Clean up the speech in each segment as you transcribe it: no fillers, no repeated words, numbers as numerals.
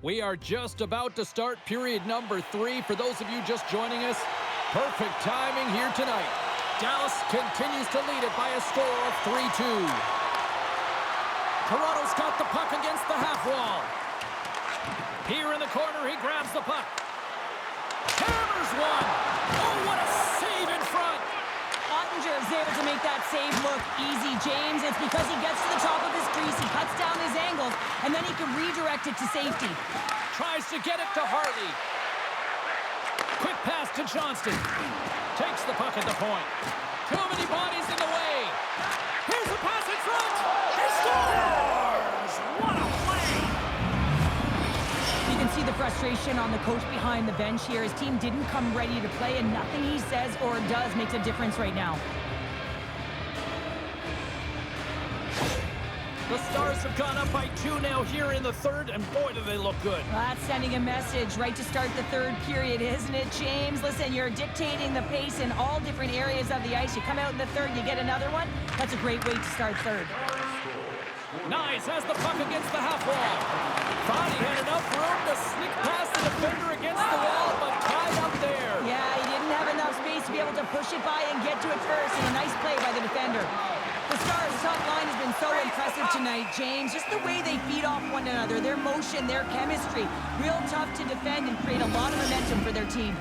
We are just about to start period number 3. For those of you just joining us, perfect timing here tonight. Dallas continues to lead it by a score of 3-2. Toronto's got the puck against the half wall. Here in the corner, he grabs the puck. Hammers one. Oh, what a save in front. Ottinger is able to make that save look easy, James. It's because he gets to the top of his crease, he cuts down his angles, and then he can redirect it to safety. Tries to get it to Harley. Quick pass to Johnston. Takes the puck at the point. Too many bodies in the way. Here's a pass in front. He scores! What a play! You can see the frustration on the coach behind the bench here. His team didn't come ready to play, and nothing he says or does makes a difference right now. The Stars have gone up by 2 now here in the third, and boy, do they look good. That's sending a message right to start the third period, isn't it, James? Listen, you're dictating the pace in all different areas of the ice. You come out in the third, you get another one. That's a great way to start third. Nice, has the puck against the half wall. Thought he had enough room to sneak past the defender against the wall, but tied up there. Yeah, he didn't have enough space to be able to push it by and get to it first, and a nice play by the defender. The Stars' top line has been so impressive tonight, James. Just the way they feed off one another, their motion, their chemistry. Real tough to defend and create a lot of momentum for their team.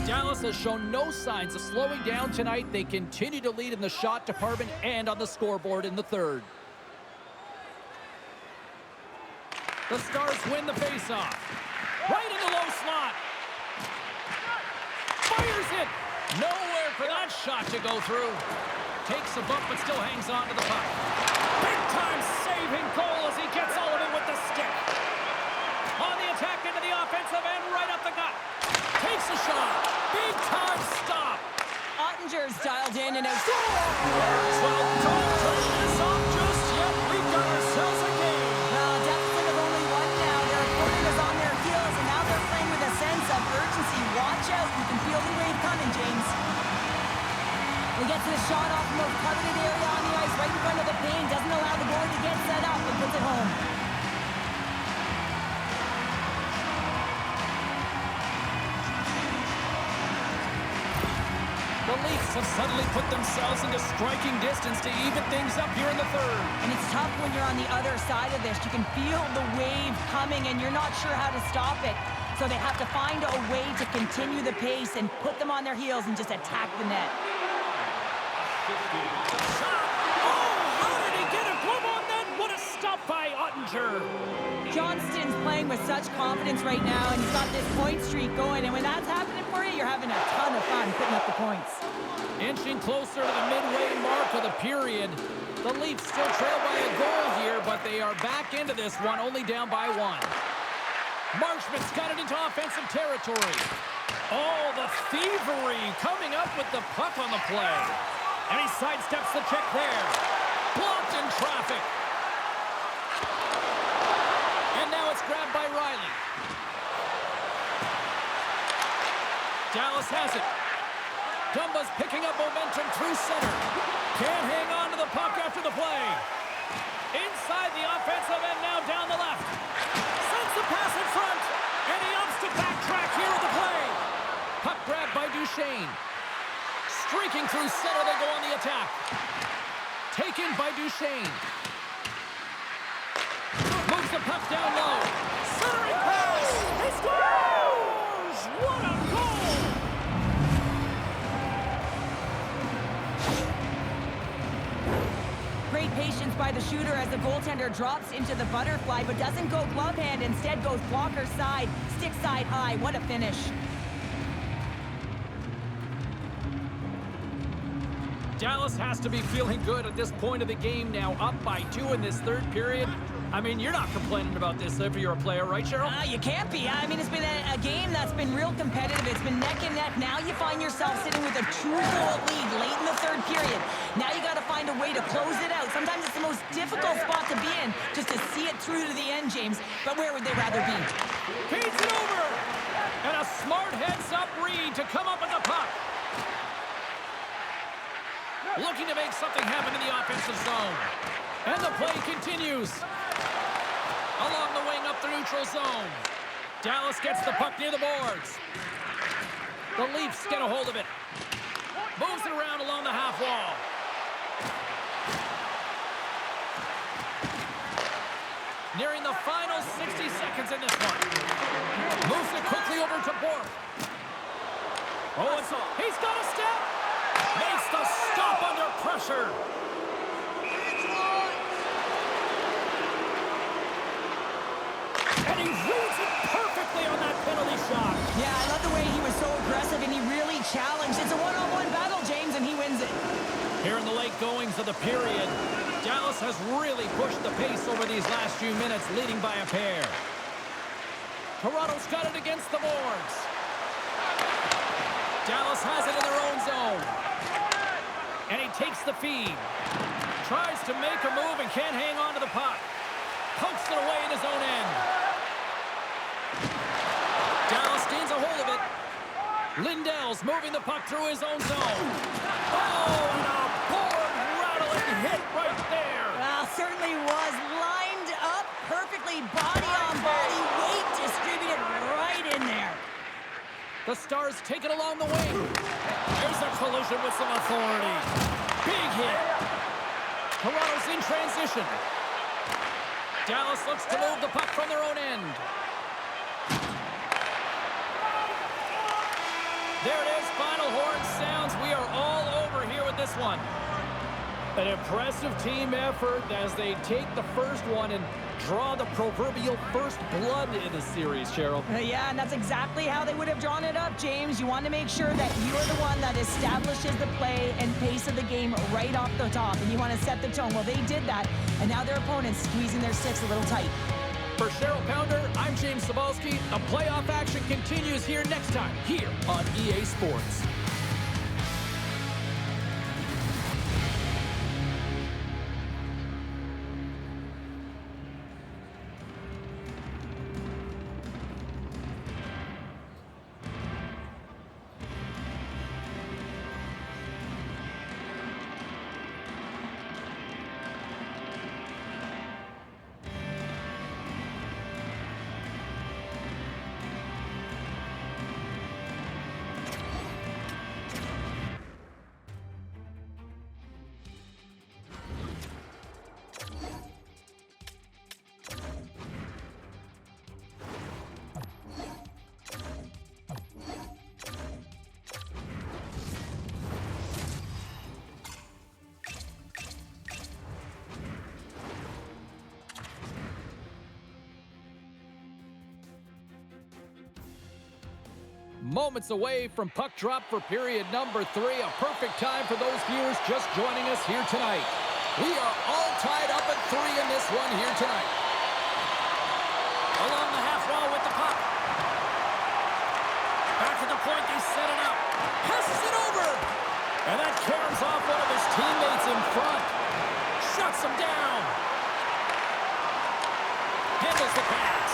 Dallas has shown no signs of slowing down tonight. They continue to lead in the shot department and on the scoreboard in the third. The Stars win the faceoff. Right in the low slot. Fires it. Nowhere for that shot to go through. Takes a bump but still hangs on to the puck. Big time saving goal as he gets all of it with the stick. On the attack into the offensive end, right up the gut. Takes a shot. Big time stop. Ottinger's dialed in and out. Well, don't turn this off just yet. We've got ourselves a game. Well, deficit of only one now. Their opponent is on their heels, and now they're playing with a sense of urgency. Watch out. You can feel the wave coming, James. He gets the shot off the most coveted area on the ice, right in front of the paint. Doesn't allow the board to get set up, but puts it home. The Leafs have suddenly put themselves into striking distance to even things up here in the third. And it's tough when you're on the other side of this. You can feel the wave coming, and you're not sure how to stop it. So they have to find a way to continue the pace and put them on their heels and just attack the net. Oh, how did he get a glove on that? What a stop by Ottinger. Johnston's playing with such confidence right now, and he's got this point streak going. And when that's happening for you, you're having a ton of fun putting up the points. Inching closer to the midway mark of the period. The Leafs still trail by a goal here, but they are back into this one, only down by 1. Marchment's got it into offensive territory. Oh, the thievery coming up with the puck on the play. And he sidesteps the check there. Blocked in traffic. And now it's grabbed by Riley. Dallas has it. Dumba's picking up momentum through center. Can't hang on to the puck after the play. Inside the offensive end now down the left. Sends the pass in front. And he opts to backtrack here at the play. Puck grabbed by Duchesne. Streaking through center, they go on the attack. Taken by Duchesne. Moves the puck down low. Centering pass. He scores! What a goal! Great patience by the shooter as the goaltender drops into the butterfly, but doesn't go glove hand, instead goes blocker side, stick side high. What a finish. Dallas has to be feeling good at this point of the game now, up by 2 in this third period. I mean, you're not complaining about this if you're a player, right, Cheryl? You can't be. I mean, it's been a game that's been real competitive. It's been neck and neck. Now you find yourself sitting with a 2-goal lead late in the third period. Now you got to find a way to close it out. Sometimes it's the most difficult spot to be in, just to see it through to the end, James. But where would they rather be? Feeds it over! And a smart heads-up read to come up with the puck. Looking to make something happen in the offensive zone. And the play continues. Along the wing up the neutral zone. Dallas gets the puck near the boards. The Leafs get a hold of it. Moves it around along the half wall. Nearing the final 60 seconds in this one. Moves it quickly over to Bork. Oh, he's got a step. Makes the stop under pressure. And he reads it perfectly on that penalty shot. Yeah, I love the way he was so aggressive and he really challenged. It's a one-on-one battle, James, and he wins it. Here in the late goings of the period, Dallas has really pushed the pace over these last few minutes, leading by a pair. Toronto's got it against the boards. Dallas has it in their own zone. And he takes the feed. Tries to make a move and can't hang on to the puck. Pokes it away in his own end. Dallas gains a hold of it. Lindell's moving the puck through his own zone. Oh, and a board-rattling hit right there. Well, certainly was lined up perfectly, body on body, weight distributed right in there. The Stars take it along the wing. There's a collision with some authority. Big hit. Toronto's in transition. Dallas looks to move the puck from their own end. There it is, final horn sounds. We are all over here with this one. An impressive team effort as they take the first one and draw the proverbial first blood in the series, Cheryl. Yeah, and that's exactly how they would have drawn it up, James. You want to make sure that you're the one that establishes the play and pace of the game right off the top, and you want to set the tone. Well, they did that, and now their opponent's squeezing their sticks a little tight. For Cheryl Pounder, I'm James Cebulski. The playoff action continues here next time, here on EA Sports. Moments away from puck drop for period number 3. A perfect time for those viewers just joining us here tonight. We are all tied up at 3 in this one here tonight. Along the half wall with the puck. Back at the point, they set it up. Passes it over. And that caroms off one of his teammates in front. Shuts him down. Handles the pass.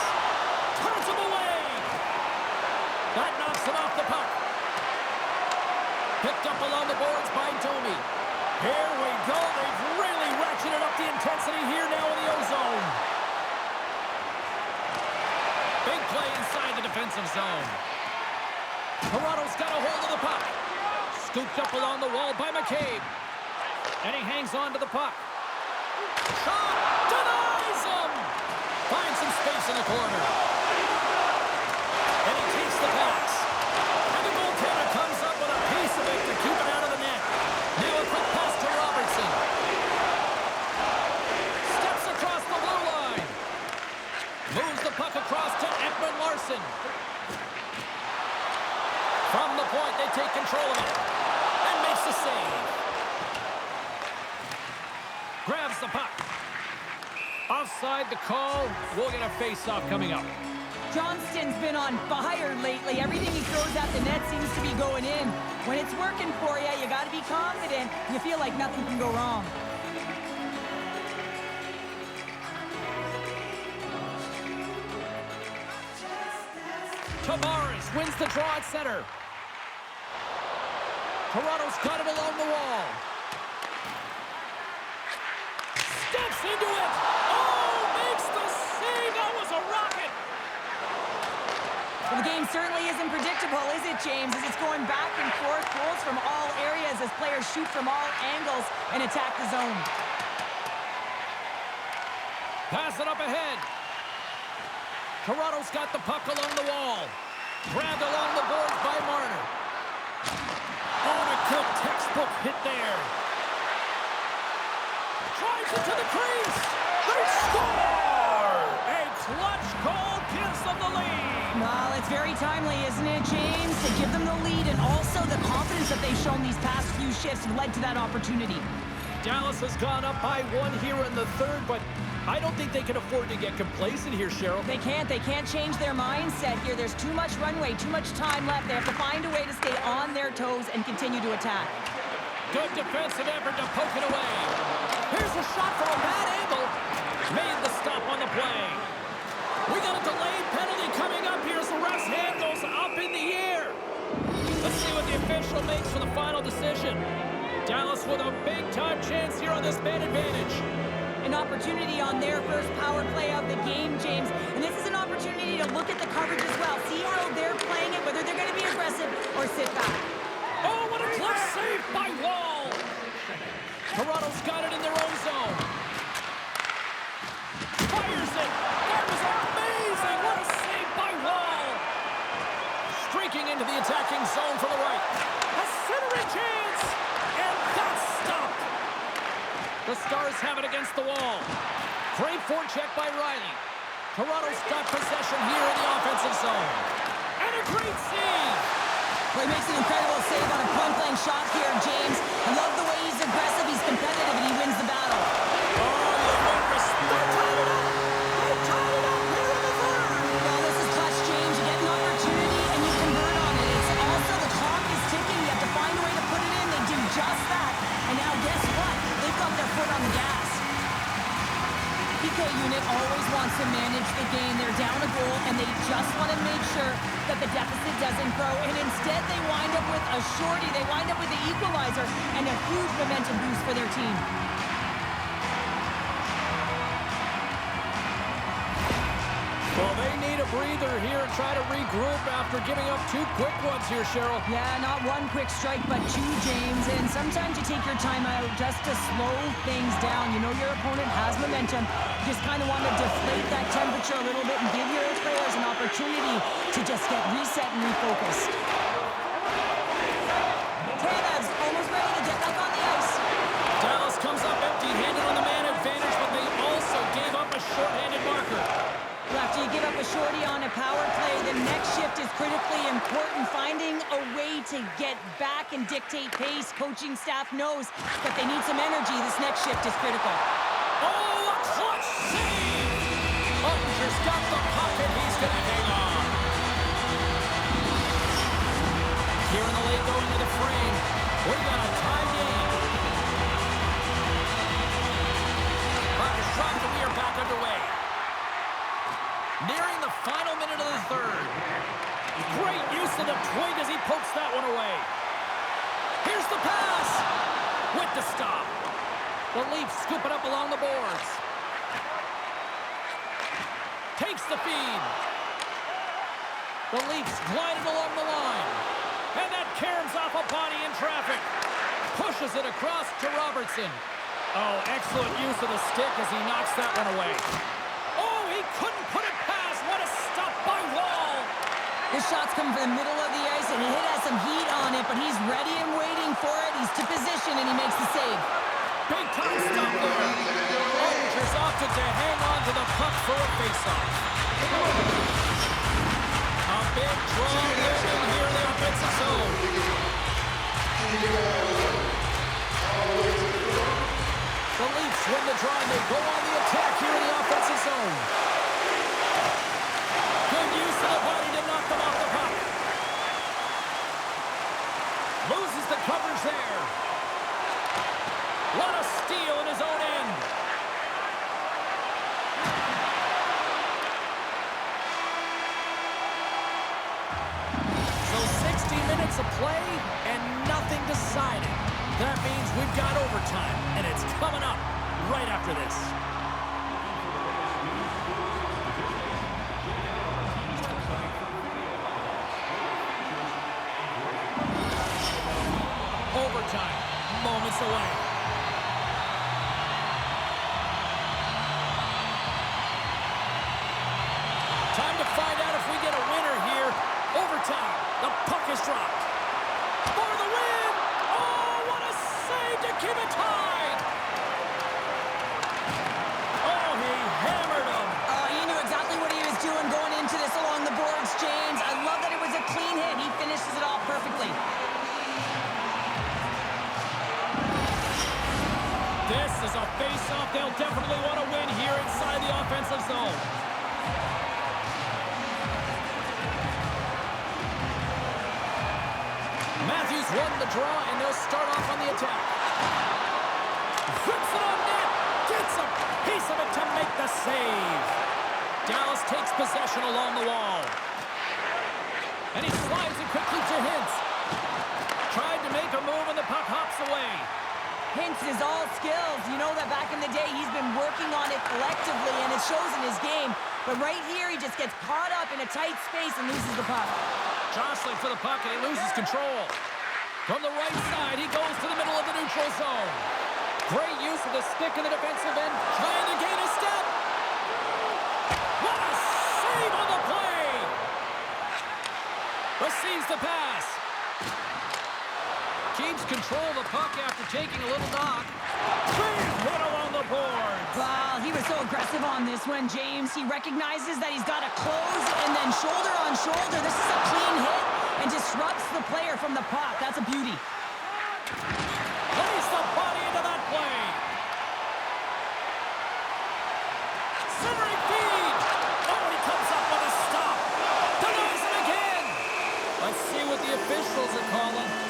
Turns him away. That knocks him off the puck. Picked up along the boards by Domi. Here we go. They've really ratcheted up the intensity here now in the O-zone. Big play inside the defensive zone. Toronto's got a hold of the puck. Scooped up along the wall by McCabe. And he hangs on to the puck. Shot! Denies him! Finds some space in the corner. And he takes the pass. And the goaltender comes up with a piece of it to keep it out of the net. Now a quick pass to Robertson. Steps across the blue line. Moves the puck across to Ekman Larsson. From the point, they take control of it. And makes the save. Grabs the puck. Offside the call. We'll get a face-off coming up. Johnston's been on fire lately. Everything he throws at the net seems to be going in. When it's working for you, you got to be confident. You feel like nothing can go wrong. Tavares wins the draw at center. Toronto's got it along the wall. game certainly isn't predictable, is it, James? As it's going back and forth, goals from all areas as players shoot from all angles and attack the zone. Pass it up ahead. Toronto's got the puck along the wall. Grabbed along the boards by Marner. Oh, a good textbook hit there. Drives it to the crease. They score! A clutch goal gives them the lead. Well, it's very timely, isn't it, James? To give them the lead, and also the confidence that they've shown these past few shifts led to that opportunity. Dallas has gone up by 1 here in the third, but I don't think they can afford to get complacent here, Cheryl. They can't change their mindset here. There's too much runway, too much time left. They have to find a way to stay on their toes and continue to attack. Good defensive effort to poke it away. Here's a shot from a bad angle. Made the stop on the play. We got a delayed penalty coming up here as the ref's hand goes up in the air. Let's see what the official makes for the final decision. Dallas with a big-time chance here on this man advantage. An opportunity on their first power play of the game, James. And this is an opportunity to look at the coverage as well. See how they're playing it, whether they're going to be aggressive or sit back. Oh, what a close save by Wall. Toronto's got it in their own zone. Fires it. That was amazing. What a save by Wall. Streaking into the attacking zone from the right. A centering chance. And that's stopped. The Stars have it against the wall. Great forecheck by Riley. Toronto's got possession here in the offensive zone. And a great save. Well, he makes an incredible save on a point-blank shot here, James. I love the way he's aggressive, he's competitive, and he wins the battle. Oh, the win respect. They tied it up. They tied it up here in the third. Well, this is clutch, James. You get an opportunity, and you convert on it. It's also the clock is ticking. You have to find a way to put it in. They do just that. And now, guess what? They've got their foot on the gas. PK unit always wants to manage the game. They're down a goal, and they just want to make sure that the deficit doesn't grow. And instead, they wind up with a shorty. They wind up with the equalizer and a huge momentum boost for their team. Well, they need a breather here and try to regroup after giving up 2 quick ones here, Cheryl. Yeah, not 1 quick strike, but 2, James. And sometimes you take your time out just to slow things down. You know your opponent has momentum. Just kind of want to deflate that temperature a little bit and give your players an opportunity to just get reset and refocused. Canada's almost ready to get back on the ice. Dallas comes up empty-handed on the man advantage, but they also gave up a short-handed marker. After you give up a shorty on a power play, the next shift is critically important. Finding a way to get back and dictate pace. Coaching staff knows that they need some energy. This next shift is critical. Oh, a clutch save! Hunter's got the puck and he's going to hang on. Here in the late going to the frame, we got a tie game. Puck is dropped and we are back underway. Nearing the final minute of the third. Great use of the twig as he pokes that one away. Here's the pass. With the stop. The Leafs scoop it up along the boards. Takes the feed. The Leafs glide it along the line. And that caroms off a body in traffic. Pushes it across to Robertson. Oh, excellent use of the stick as he knocks that one away. Oh, he couldn't put it past. What a stop by Wall. This shot's coming from the middle of the ice, and it has some heat on it, but he's ready and waiting for it. He's to position, and he makes the save. Big time stop there. Rangers opted to hang on to the puck for a faceoff. A big draw moving here in the offensive zone. The Leafs win the draw and they go on the attack here in the offensive zone. Good use of the body to knock them off the puck. Loses the coverage there. What a steal in his own end. So 60 minutes of play and nothing decided. That means we've got overtime, and it's coming up right after this. overtime. Moments away. Time to find out if we get a winner here. Overtime. The puck is dropped. For the win! Oh, what a save to keep it tied! Oh, he hammered him. He knew exactly what he was doing going into this along the boards, James. I love that it was a clean hit. He finishes it off perfectly. This is a face-off they'll definitely want to win here inside the offensive zone. Matthews won the draw, and they'll start off on the attack. Flips it on net. Gets a piece of it to make the save. Dallas takes possession along the wall. And he slides it quickly to Hintz. Tried to make a move, and the puck hops away. Hintz is all skills. You know that back in the day, he's been working on it collectively, and it shows in his game. But right here, he just gets caught up in a tight space and loses the puck. Jostling for the puck, and he loses control. From the right side, he goes to the middle of the neutral zone. Great use of the stick in the defensive end, trying to gain a step. What a save on the play! Receives the pass. Keeps control of the puck after taking a little knock. Big hit along the boards. Wow, he was so aggressive on this one, James. He recognizes that he's got to close and then shoulder on shoulder. This is a clean hit and disrupts the player from the puck. That's a beauty. Place the body into that play. Centering feed. Oh, he comes up with a stop. Denies it again. Let's see what the officials are calling.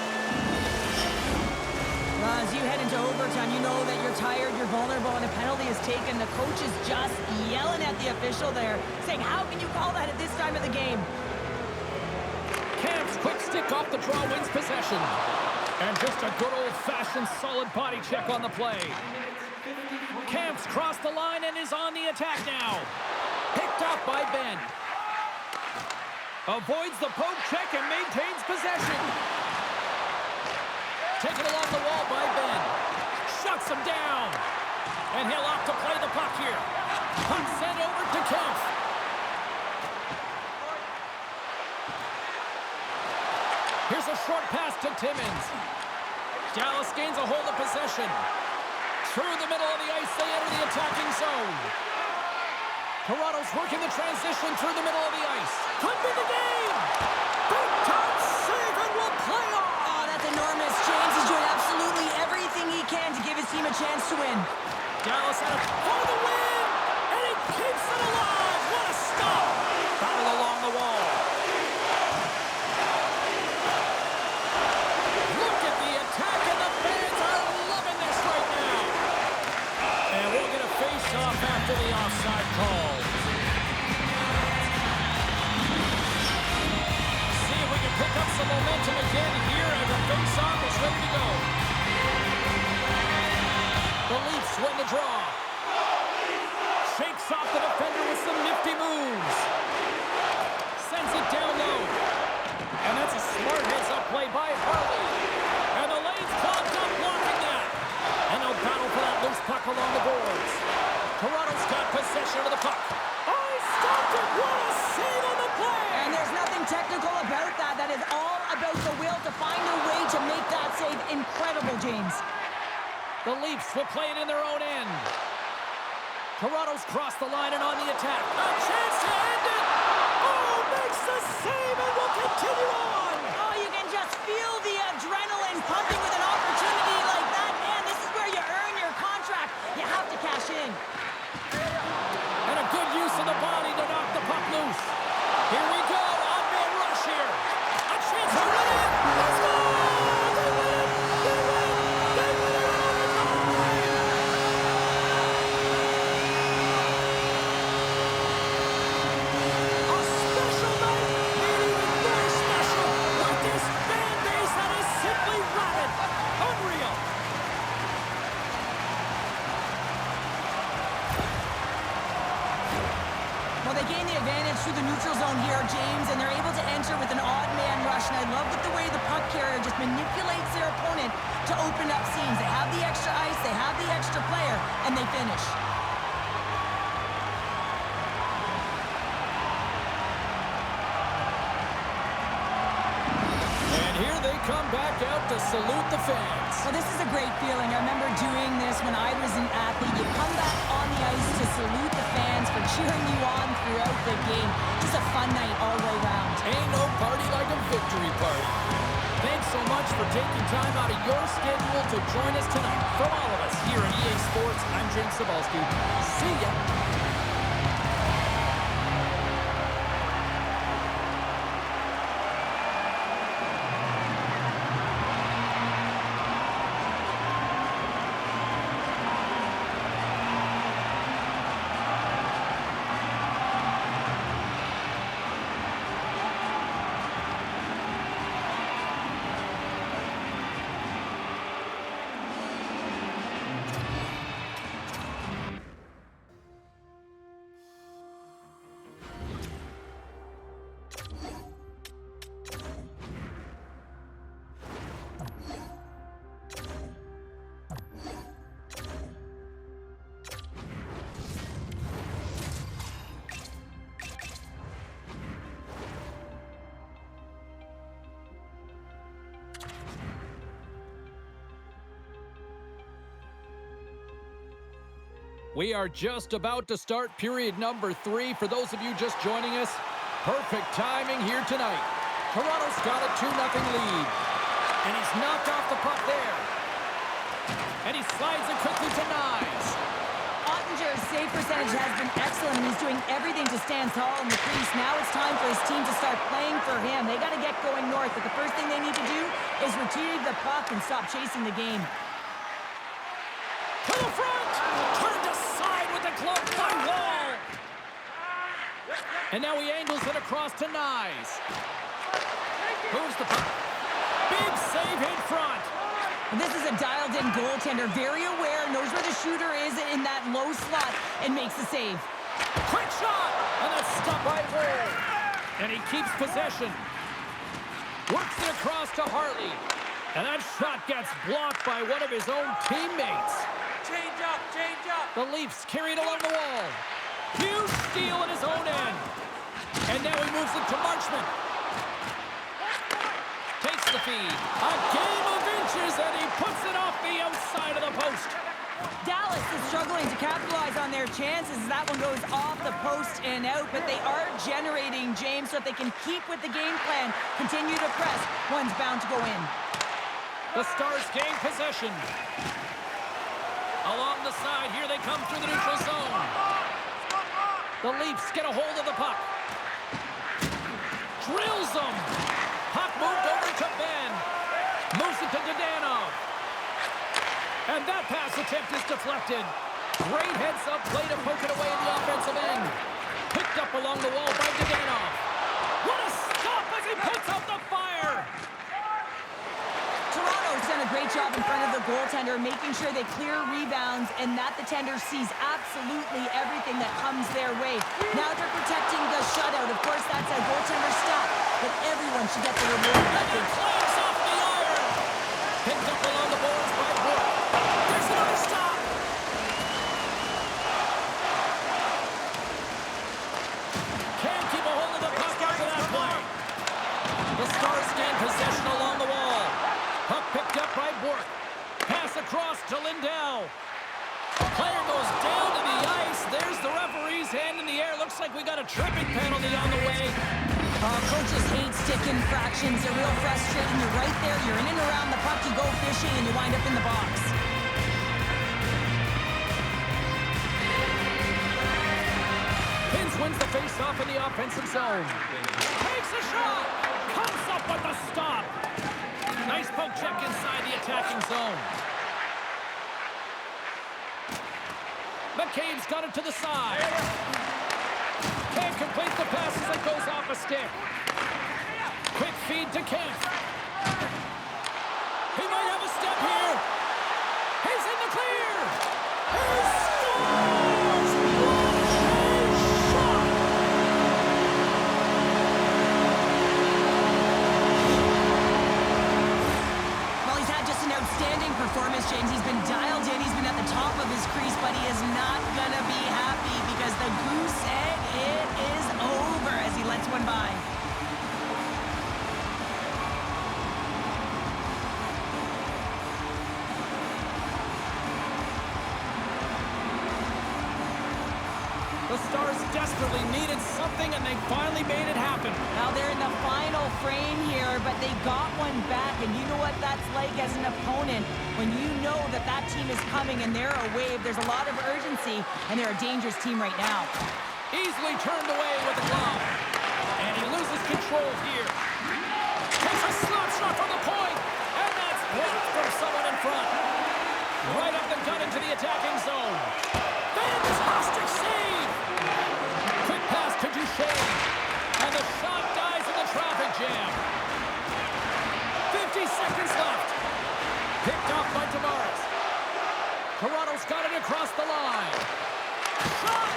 As you head into overtime, you know that you're tired, you're vulnerable, and a penalty is taken. The coach is just yelling at the official there, saying, how can you call that at this time of the game? Camp's quick stick off the draw wins possession. And just a good old-fashioned solid body check on the play. Camp's crossed the line and is on the attack now. Picked up by Ben. Avoids the poke check and maintains possession. Taken along the wall by Ben. Shuts him down. And he'll opt to play the puck here. Puck sent over to Kempf. Here's a short pass to Timmins. Dallas gains a hold of possession. Through the middle of the ice, they enter the attacking zone. Toronto's working the transition through the middle of the ice. Could be the game. Big time save and will play on. Oh, that's enormous. James is doing absolutely everything he can to give his team a chance to win. Dallas had it for the win, and he keeps it alive. What a stop. Battle along the wall. Look at the attack, and the fans are loving this right now. And we'll get a face-off after the offside call. See if we can pick up some momentum again here as the face-off is ready to go. The Leafs win the draw. Shakes off the defender with some nifty moves. Sends it down low. And that's a smart heads-up play by Harley. And the lane's clogged up blocking that. And they'll battle for that loose puck along the boards. Toronto's got possession of the puck. Oh, he stopped it. What a save on the play. And there's nothing technical about that. That is all about the will to find a way to make that save incredible, James. The Leafs will play it in their own end. Toronto's crossed the line and on the attack. A chance to end it. Oh, makes the save and will continue on. Oh, you can just feel the adrenaline pumping with an opportunity like that. Man, this is where you earn your contract. You have to cash in. And a good use of the body to knock the puck loose. Here we go. On-man rush here. A chance to win it. Let's go. They win it. They win. They win it in overtime. A special night, maybe even very special, with this fan base that is simply rabid. Well, they gain the advantage through the neutral zone here, James, and they're able to enter with an odd man rush. And I love the way the puck carrier just manipulates their opponent to open up seams. They have the extra ice, they have the extra player, and they finish. And here they come back out to salute the fans. Well, this is a great feeling. I remember doing this when I was an athlete. You come back on the ice to salute the fans for cheering you on throughout the game. Just a fun night all the way around. Ain't no party like a victory party. Thanks so much for taking time out of your schedule to join us tonight. From all of us here at EA Sports, I'm James Cebulski. See ya. We are just about to start period number 3. For those of you just joining us, perfect timing here tonight. Toronto's got a 2-0 lead. And he's knocked off the puck there. And he slides it quickly to Nyes. Ottinger's save percentage has been excellent, and he's doing everything to stand tall in the crease. Now it's time for his team to start playing for him. They got to get going north, but the first thing they need to do is retrieve the puck and stop chasing the game. To the front! Turned aside with the glove by Wall. And now he angles it across to Nyes. Moves the puck. Big save in front. And this is a dialed-in goaltender, very aware, knows where the shooter is in that low slot, and makes the save. Quick shot! And that's stopped by Wall. And he keeps possession. Works it across to Hartley. And that shot gets blocked by one of his own teammates. Change up, change up. The Leafs carry it along the wall. Huge steal at his own end. And now he moves it to Marchment. Takes the feed. A game of inches, and he puts it off the outside of the post. Dallas is struggling to capitalize on their chances. That one goes off the post and out, but they are generating, James, so if they can keep with the game plan, continue to press, one's bound to go in. The Stars gain possession. Along the side, here they come through the neutral zone. The Leafs get a hold of the puck. Drills them. Puck moved over to Ben. Moves it to Dadonov. And that pass attempt is deflected. Great heads-up play to poke it away in the offensive end. Picked up along the wall by Dadonov. What a stop as he puts up the fire. Toronto's done a great job in front of the goaltender, making sure they clear rebounds and that the tender sees absolutely everything that comes their way. Now they're protecting the shutout. Of course, that's a goaltender stop, but everyone should get the reward. And he climbs off the iron. Picked up along the boards by Brook. There's another stop. Can't keep a hold of the puck after that play. The Stars gain possession along the wall. Puck picked up by Bork. Pass across to Lindell. Player goes down to the ice. There's the referee's hand in the air. Looks like we got a tripping penalty on the way. Coaches hate stick infractions. They're real frustrating. You're right there. You're in and around the puck. You go fishing, and you wind up in the box. Pins wins the face-off in the offensive zone. Takes a shot. Comes up with the stop. Nice poke check inside the attacking zone. McCabe's got it to the side. Can't complete the pass as it goes off a stick. Quick feed to Kemp. He might have a step here. He's in the clear. He scores! What a shot! James. He's been dialed in. He's been at the top of his crease, but he is not going to be happy because the goose egg, it is over as he lets one by. The Stars desperately needed something, and they finally made it happen. Now they're in the final frame here, but they got one back, and you know what that's like as an opponent. When you know that that team is coming and they're a wave, there's a lot of urgency, and they're a dangerous team right now. Easily turned away with the glove. And he loses control here. Takes a slap shot from the point, and that's blocked from someone in front. Right up the gut into the attacking zone. Fantastic save! Quick pass to Duchesne. And the shot dies in the traffic jam. 50 seconds left. Picked off by Tavares. Toronto's got it across the line. Shot!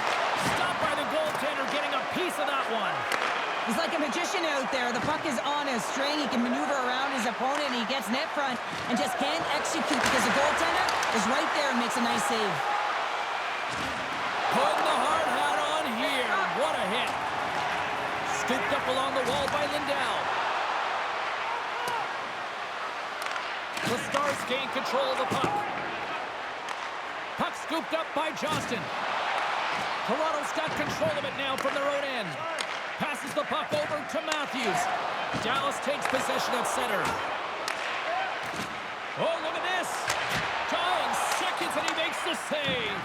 Stopped by the goaltender, getting a piece of that one. He's like a magician out there. The puck is on his string. He can maneuver around his opponent. He gets net front and just can't execute because the goaltender is right there and makes a nice save. Putting the hard hat on here. What a hit. Scooped up along the wall by Lindell. The Stars gain control of the puck. Puck scooped up by Johnston. Toronto's got control of it now from their own end. Passes the puck over to Matthews. Dallas takes possession at center. Oh, look at this. Dying seconds, and he makes the save.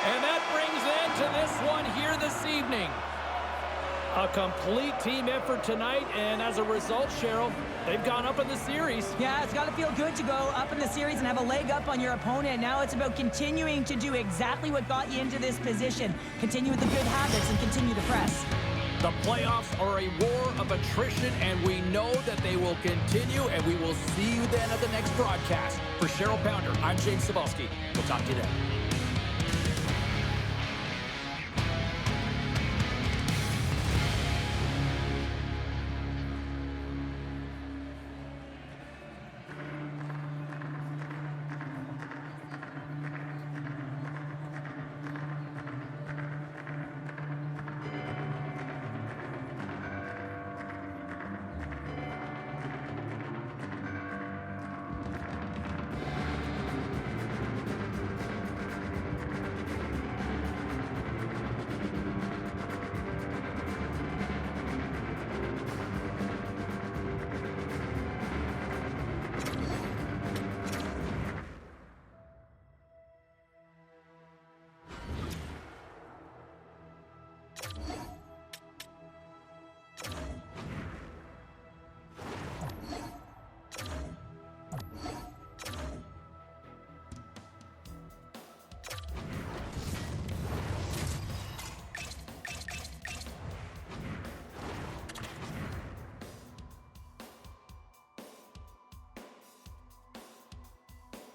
And that brings an end to this one here this evening. A complete team effort tonight, and as a result, Cheryl, they've gone up in the series. Yeah, it's got to feel good to go up in the series and have a leg up on your opponent. Now it's about continuing to do exactly what got you into this position. Continue with the good habits and continue to press. The playoffs are a war of attrition, and we know that they will continue, and we will see you then at the next broadcast. For Cheryl Pounder, I'm James Cybulski. We'll talk to you then.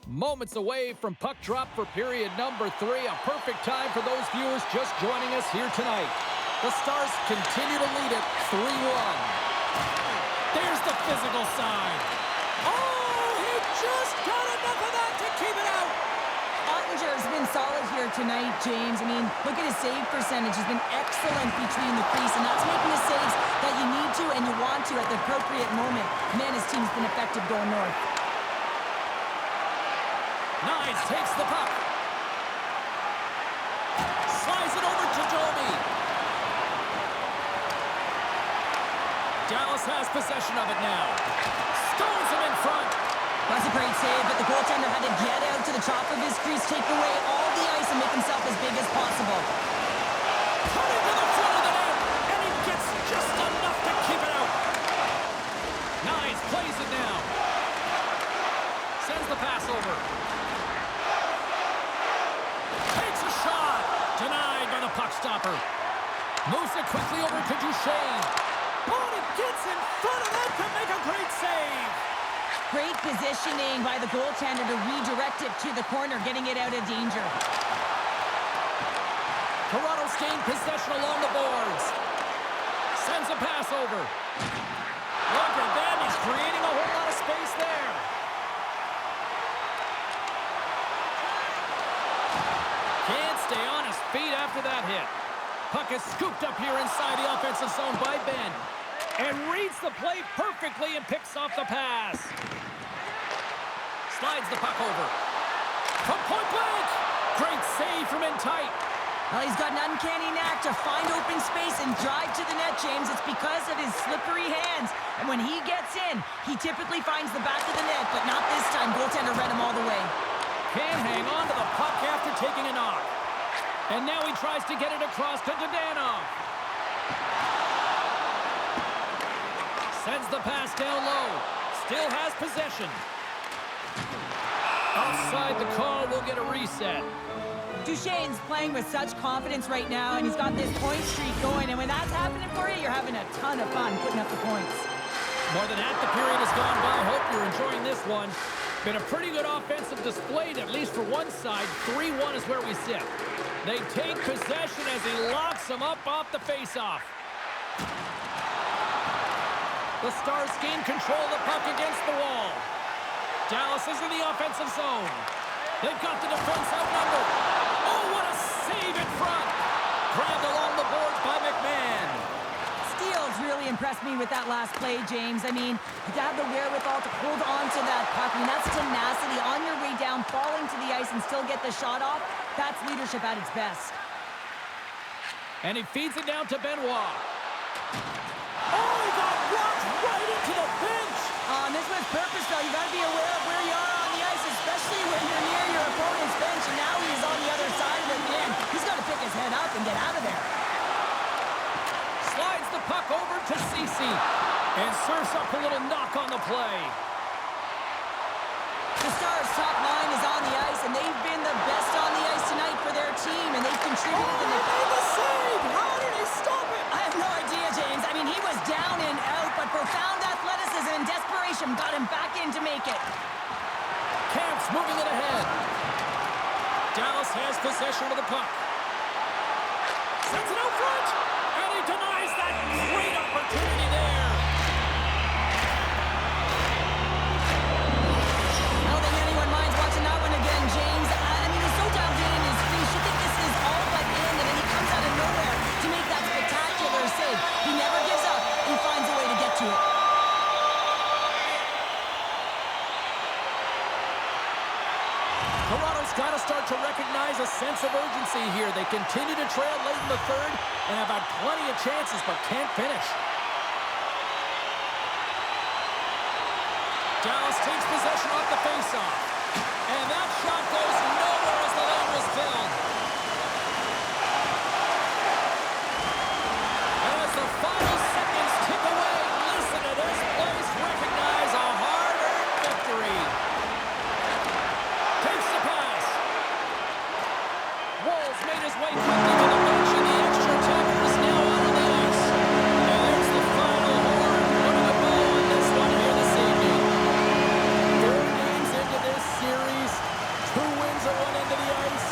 Moments away from puck drop for period number 3. A perfect time for those viewers just joining us here tonight. The Stars continue to lead it 3-1. There's the physical side. Oh, he just got enough of that to keep it out. Ottinger's been solid here tonight, James. I mean, look at his save percentage. He's been excellent between the crease, and that's making the saves that you need to and you want to at the appropriate moment. Man, his team's been effective going north. Nice takes the puck. Slides it over to Domi. Dallas has possession of it now. Stones him in front. That's a great save, but the goaltender had to get out to the top of his crease, take away all the ice, and make himself as big as possible. Cutting to the front of the net, and he gets just enough to keep it out. Nice, plays it now. Sends the pass over. Takes a shot. Denied by the puck stopper. Moves it quickly over to Duchesne. Oh, and he gets in front of that to make a great save. Great positioning by the goaltender to redirect it to the corner, getting it out of danger. Toronto's gained possession along the boards. Sends a pass over. Look at that, he's creating a whole lot of space there. hit. Puck is scooped up here inside the offensive zone by Ben. And reads the play perfectly and picks off the pass. Slides the puck over. From point blank. Great save from in tight. Well, he's got an uncanny knack to find open space and drive to the net, James. It's because of his slippery hands. And when he gets in, he typically finds the back of the net, but not this time. Goaltender read him all the way. Can't hang on to the puck after taking a knock. And now he tries to get it across to Dadonov. Sends the pass down low. Still has possession. Offside the call. Will get a reset. Duchesne's playing with such confidence right now, and he's got this point streak going. And when that's happening for you, you're having a ton of fun putting up the points. More than half the period has gone by. Hope you're enjoying this one. Been a pretty good offensive display, at least for one side. 3-1 is where we sit. They take possession as he locks them up off the faceoff. The Stars gain control of the puck against the wall. Dallas is in the offensive zone. They've got the defense outnumbered. Oh, what a save in front. Grabbed along the boards by McMahon. Steele's really impressed me with that last play, James. I mean, to have the wherewithal to hold on to that puck. I mean, that's tenacity on your way down, falling to the ice and still get the shot off. That's leadership at its best. And he feeds it down to Benoit. Oh, he got blocked right into the bench. This was purpose, though. You got to be aware of where you are on the ice, especially when you're near your opponent's bench. And now he's on the other side of it. Man, he's got to pick his head up and get out of there. Slides the puck over to Ceci. And serves up a little knock on the play. The Stars' top line is on the ice, and they've been the best on the ice tonight for their team, and they've contributed. Oh, they made the save! How did he stop it? I have no idea, James. I mean, he was down and out, but profound athleticism and desperation got him back in to make it. Camp's moving it ahead. Dallas has possession of the puck. Sends it out front, and he denies that great opportunity there. I don't think anyone minds watching that one again, James. I mean, he's so dialed in his face. You think this is all but in, and then he comes out of nowhere to make that spectacular save. He never gives up. He finds a way to get to it. Toronto's got to start to recognize a sense of urgency here. They continue to trail late in the third and have had plenty of chances, but can't finish. Dallas takes possession off the faceoff. And that shot goes nowhere as the lane was filled. As the final seconds tick away, listen to this place recognize a hard-earned victory. Takes the pass. Wolves made his way quickly to the bench, and the extra attacker is now out on the ice. And there's the final horn, putting a bow on this one here this evening. 4 games into this series, 2 wins at one end of the ice,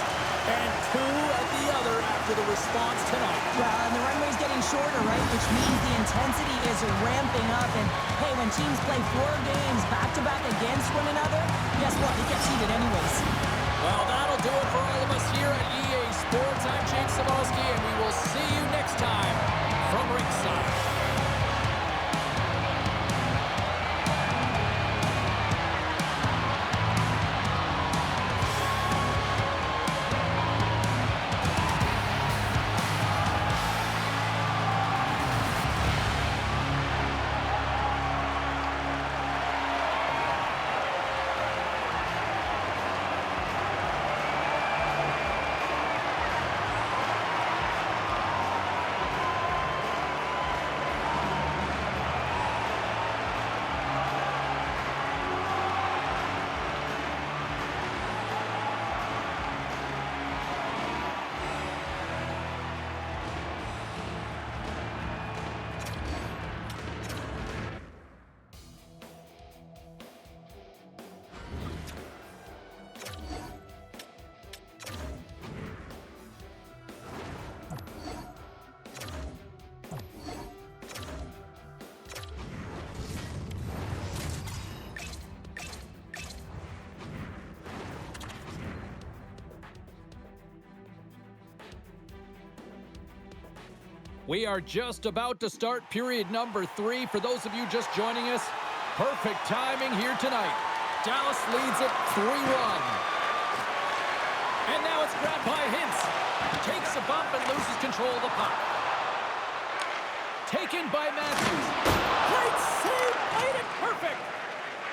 and 2 at the other after the response tonight. Well, and the runway's getting shorter, right? Which means the intensity is ramping up. And, hey, when teams play 4 games back-to-back against one another, guess what? It gets heated anyways. Well, that'll do it for all of us here at EA Sports. I'm Jake Sabalski, and we will see you next time from ringside. We are just about to start period number 3. For those of you just joining us, perfect timing here tonight. Dallas leads it 3-1. And now it's grabbed by Hintz. Takes a bump and loses control of the puck. Taken by Matthews. Great save! Played it perfect!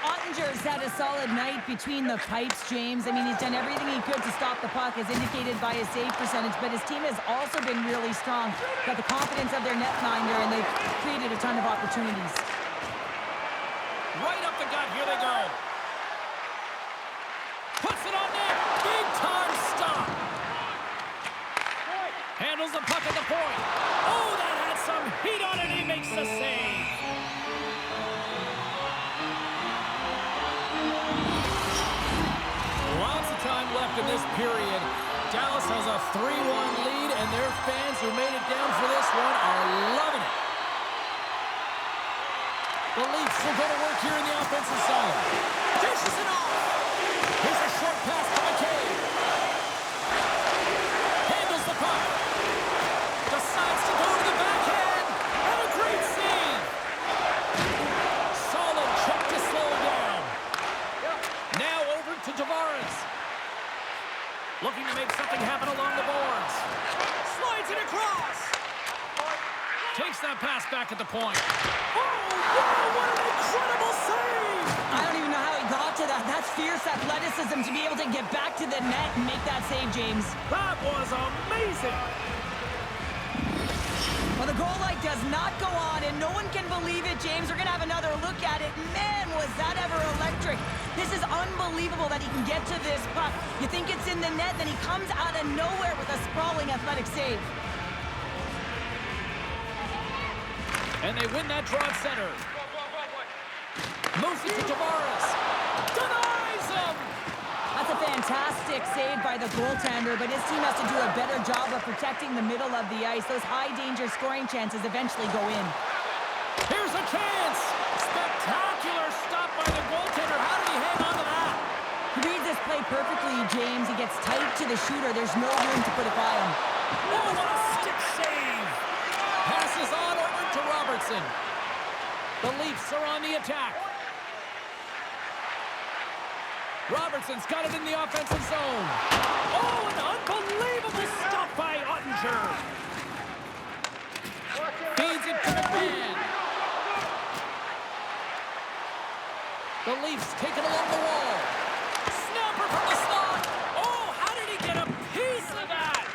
Ottinger's had a solid night between the pipes, James. I mean, he's done everything he could to stop the puck, as indicated by his save percentage, but his team has also been really strong. Got the confidence of their netminder, and they've created a ton of opportunities. Right up the gut, here they go. Puts it on net, big time stop. Handles the puck at the point. Oh, that had some heat on it, he makes the save. Lots of time left in this period. Dallas has a 3-1 lead, and their fans who made it down for this one are loving it. The Leafs will go to work here in the offensive zone. Dishes it off. Here's a short pass to McCabe. Handles the puck. Decides to go to the backhand. And a great save. Solid check to slow him down. Now over to Tavares. Looking to make something happen along the boards. Slides it across. Takes that pass back at the point. Oh, wow, what an incredible save! I don't even know how he got to that. That's fierce athleticism to be able to get back to the net and make that save, James. That was amazing! Well, the goal light does not go on, and no one can believe it, James. We're going to have another look at it. Man, was that ever electric. This is unbelievable that he can get to this puck. You think it's in the net, then he comes out of nowhere with a sprawling athletic save. And they win that draw at center. Moves it to Tavares. Denies him! That's a fantastic save by the goaltender, but his team has to do a better job of protecting the middle of the ice. Those high-danger scoring chances eventually go in. Here's a chance! Spectacular stop by the goaltender. How did he hang on to that? He reads this play perfectly, James. He gets tight to the shooter. There's no room to put it by him. Oh, what a stick save! Passes on over to Robertson. The Leafs are on the attack. Robertson's got it in the offensive zone. Oh, an unbelievable stop by Ottinger. Feeds it to McMahon. The Leafs take it along the wall. Snapper from the slot. Oh, how did he get a piece of that?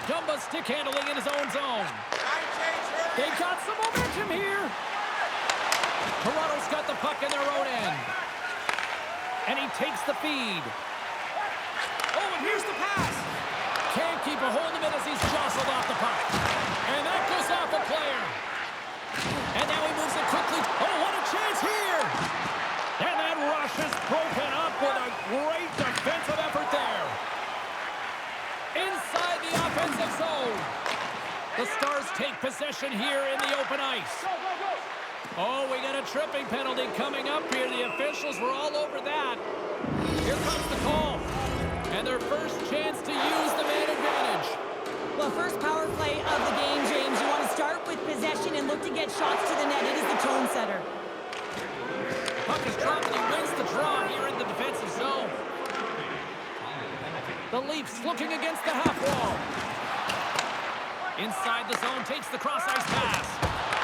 Dumba stick handling in his own zone. They got some momentum here. Toronto's got the puck in their own end. And he takes the feed. Oh, and here's the pass. Can't keep a hold of it as he's jostled off the puck. And that goes off a player. And now he moves it quickly. Oh, what a chance here. And that rush is broken up with a great defensive effort there. Inside the offensive zone. The Stars take possession here in the open ice. Oh, we got a tripping penalty coming up here. The officials were all over that. Here comes the call. And their first chance to use the man advantage. Well, first power play of the game, James. You want to start with possession and look to get shots to the net. It is the tone setter. Puck is dropped and he wins the draw here in the defensive zone. The Leafs looking against the half wall. Inside the zone, takes the cross-ice pass.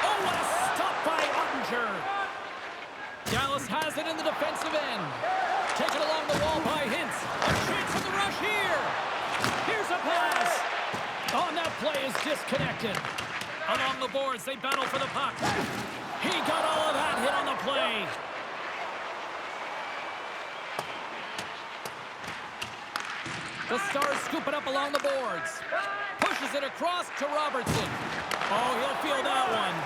Oh, what a stop by Ottinger. Dallas has it in the defensive end. Taken along the wall by Hintz. A chance for the rush here. Here's a pass. On that play is disconnected. Along the boards, they battle for the puck. He got all of that hit on the play. The Stars scoop it up along the boards. Pushes it across to Robertson. Oh, he'll feel that one.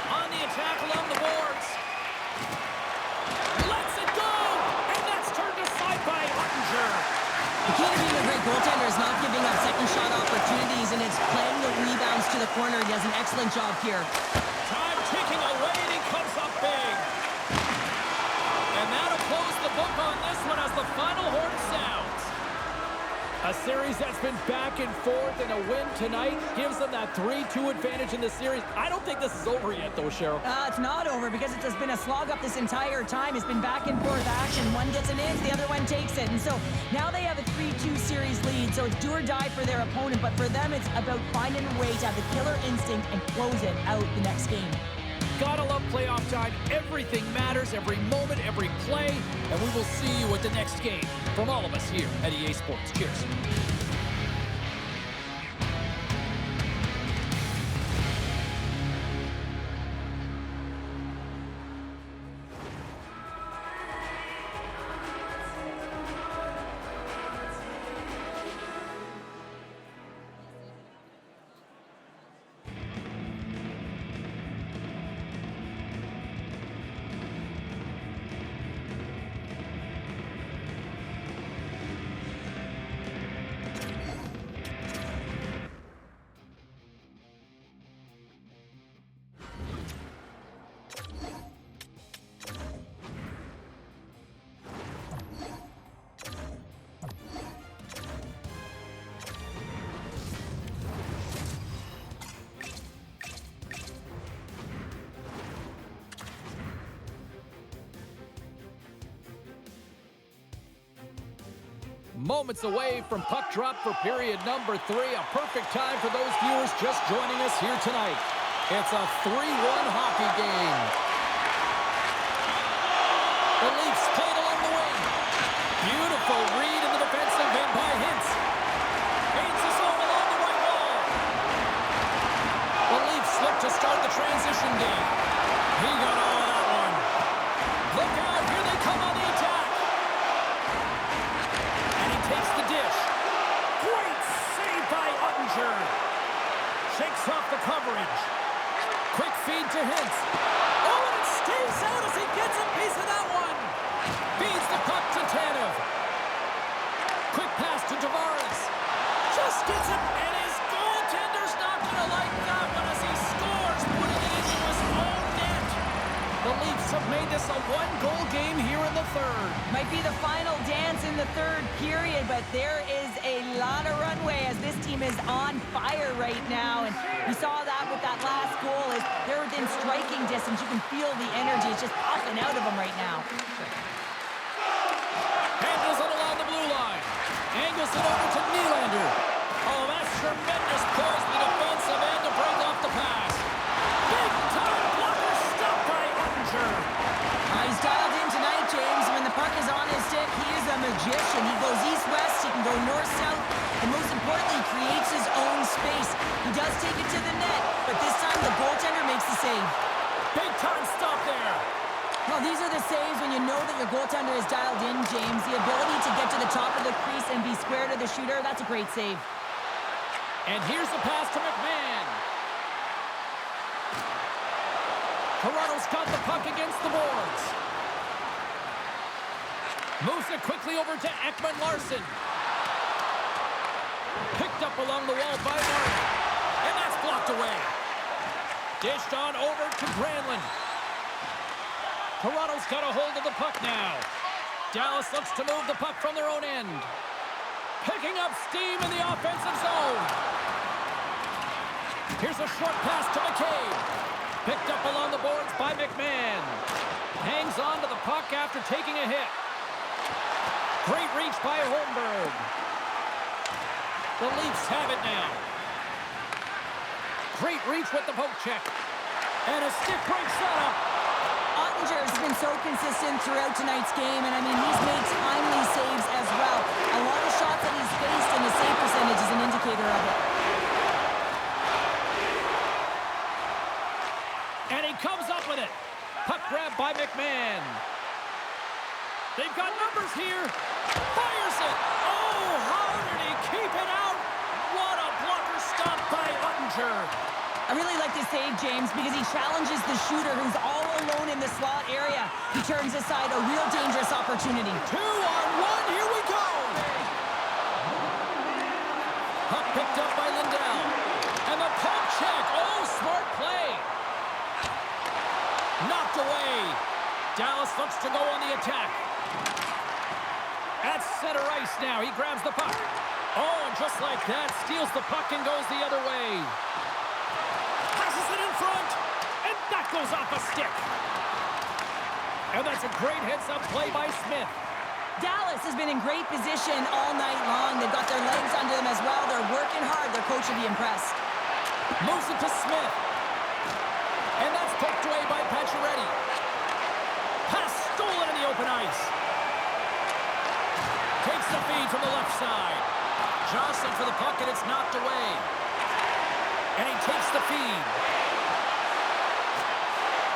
On the attack along the boards. Lets it go! And that's turned aside by Ottinger. The key to being a great goaltender is not giving up second shot opportunities, and it's playing the rebounds to the corner. He does an excellent job here. Time ticking away, and he comes up big. And that'll close the book on this one as the final horn sounds. A series that's been back and forth, and a win tonight gives them that 3-2 advantage in the series. I don't think this is over yet, though, Cheryl. It's not over because it has been a slog up this entire time. It's been back and forth action. One gets an inch, the other one takes it. And so now they have a 3-2 series lead, so it's do or die for their opponent. But for them, it's about finding a way to have the killer instinct and close it out the next game. Gotta love playoff time. Everything matters, every moment, every play. And we will see you at the next game. From all of us here at EA Sports. Cheers. Moments away from puck drop for period number 3. A perfect time for those viewers just joining us here tonight. It's a 3-1 hockey game. The Leafs played along the wing. Beautiful read in the defensive end by Hintz. Aids his own along the right wall. The Leafs slip to start the transition game. He got all of that one. Look out, here they come on the attack. Takes the dish. Great save by Ottinger. Shakes off the coverage. Quick feed to Hintz. Oh, and it stays out as he gets a piece of that one. Feeds the puck to Tanev. Quick pass to Tavares. Just gets it, and his goaltender's not going to like that one as he scores, putting it into his own net. The Leafs have made this a one-goal game here in the third. Might be the final dance in the third period, but there is a lot of runway as this team is on fire right now. And we saw that with that last goal. Is they're within striking distance. You can feel the energy. It's just popping out of them right now. Handles it along the blue line. Angles it over to Nylander. Oh, that's tremendous poise in the defensive end to break off the pass. Big time blocker stop by Ottinger. He's dialed in tonight, James. When the puck is on his stick, he is a magician. He goes east-west, he can go north-south, and most importantly, he creates his own space. He does take it to the net, but this time the goaltender makes the save. Big time stop there. Well, these are the saves when you know that your goaltender is dialed in, James. The ability to get to the top of the crease and be square to the shooter, that's a great save. And here's the pass to McMahon. Toronto's got the puck against the boards. Moves it quickly over to Ekman-Larsson. Picked up along the wall by Martin. And that's blocked away. Dished on over to Granlund. Toronto's got a hold of the puck now. Dallas looks to move the puck from their own end. Picking up steam in the offensive zone. Here's a short pass to McCabe. Picked up along the boards by McMahon. Hangs on to the puck after taking a hit. Great reach by Holmberg. The Leafs have it now. Great reach with the poke check. And a stick break setup. Ottinger has been so consistent throughout tonight's game, and I mean, he's made timely saves as well. A lot of shots that he's faced, and his save percentage is an indicator of it. And he comes up with it. Puck grab by McMahon. They've got numbers here. Fires it. Oh, how did he keep it out? What a blocker stop by Ottinger. I really like this save, James, because he challenges the shooter who's all alone in the slot area. He turns aside a real dangerous opportunity. 2-on-1, here we go! Puck picked up by Lindell. And the poke check. Oh, smart play. Knocked away. Dallas looks to go on the attack. At center center ice now. He grabs the puck. Oh, and just like that, steals the puck and goes the other way. Passes it in front, and that goes off a stick. And that's a great heads-up play by Smith. Dallas has been in great position all night long. They've got their legs under them as well. They're working hard. Their coach will be impressed. Moves it to Smith. And that's poked away by Pacioretty. Pass stolen in the open ice. Takes the feed from the left side. Jostling for the puck, and it's knocked away. And he takes the feed.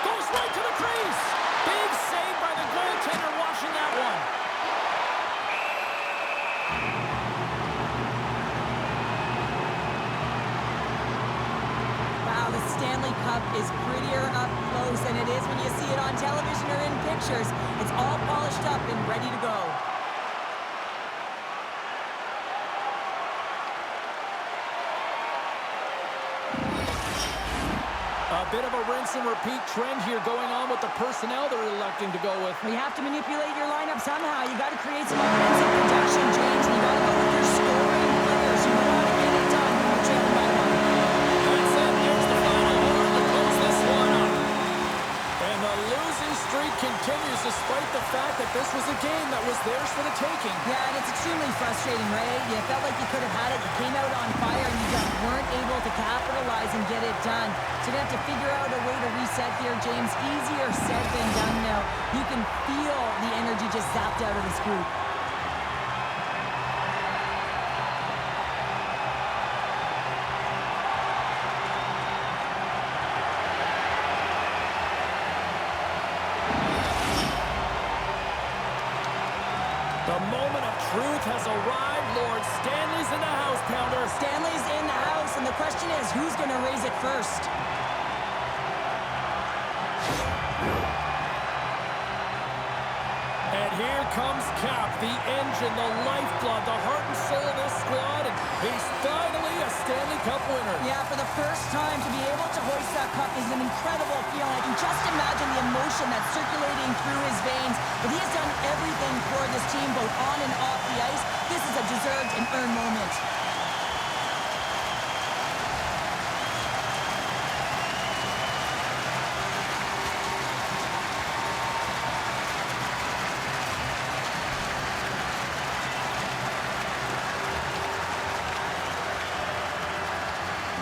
Goes right to the crease. Big save by the goaltender watching that one. Wow, the Stanley Cup is prettier up close than it is when you see it on television or in pictures. It's all polished up and ready to go. A bit of a rinse and repeat trend here going on with the personnel they're electing to go with. Well, you have to manipulate your lineup somehow. You got to create some offensive production, James, and you got to go with your scoring players. You know how to get it done when you're trailing by one. That's it. Here's the final horn to close this one up. And the losing streak continues despite the fact that this was a game that was theirs for the taking. Yeah, and it's extremely frustrating, Ray. You felt like you could have had it. You came out on fire, and you just weren't able to capitalize and get it done. So you're going to have to figure out a way to reset here, James. Easier said than done now. You can feel the energy just zapped out of this group. The moment of truth has arrived. Lord Stanley's in the house, Pounder. Stanley's in the house, and the question is, who's going to raise it first? And here comes Cap, the engine, the lifeblood, the heart and soul of this squad. And he's finally a Stanley Cup winner. Yeah, for the first time to be able to hoist that cup is an incredible feeling. I can just imagine the emotion that's circulating through his veins. But he has done everything for this team, both on and off the ice. This is a deserved and earned moment.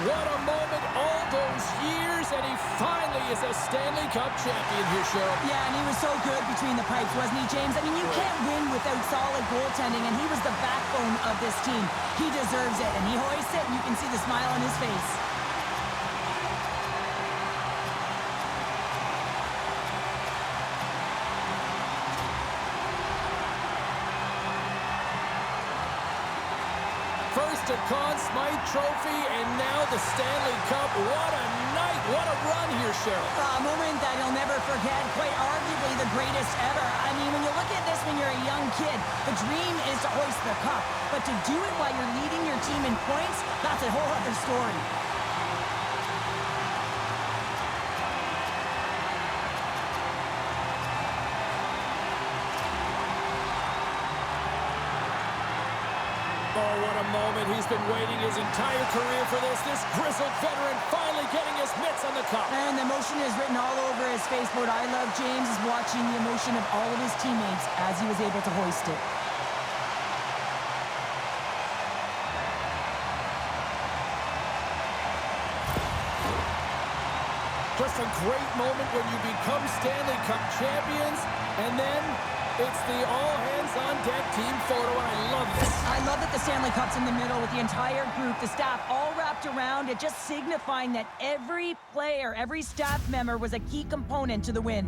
What a moment, all those years, and he finally is a Stanley Cup champion here, Cheryl. Yeah, and he was so good between the pipes, wasn't he, James? I mean, you can't win without solid goaltending, and he was the backbone of this team. He deserves it, and he hoists it, and you can see the smile on his face. First a Conn Smythe Trophy, and now the Stanley Cup. What a night, what a run here, Cheryl. A moment that you'll never forget, quite arguably the greatest ever. I mean, when you look at this when you're a young kid, the dream is to hoist the cup. But to do it while you're leading your team in points, that's a whole other story. Oh, what a moment. He's been waiting his entire career for this. This grizzled veteran finally getting his mitts on the cup. And the emotion is written all over his face. What I love, James, is watching the emotion of all of his teammates as he was able to hoist it. Just a great moment when you become Stanley Cup champions, and then it's the all-hands-on-deck team photo, and I love this. I love that the Stanley Cup's in the middle with the entire group, the staff all wrapped around it, just signifying that every player, every staff member was a key component to the win.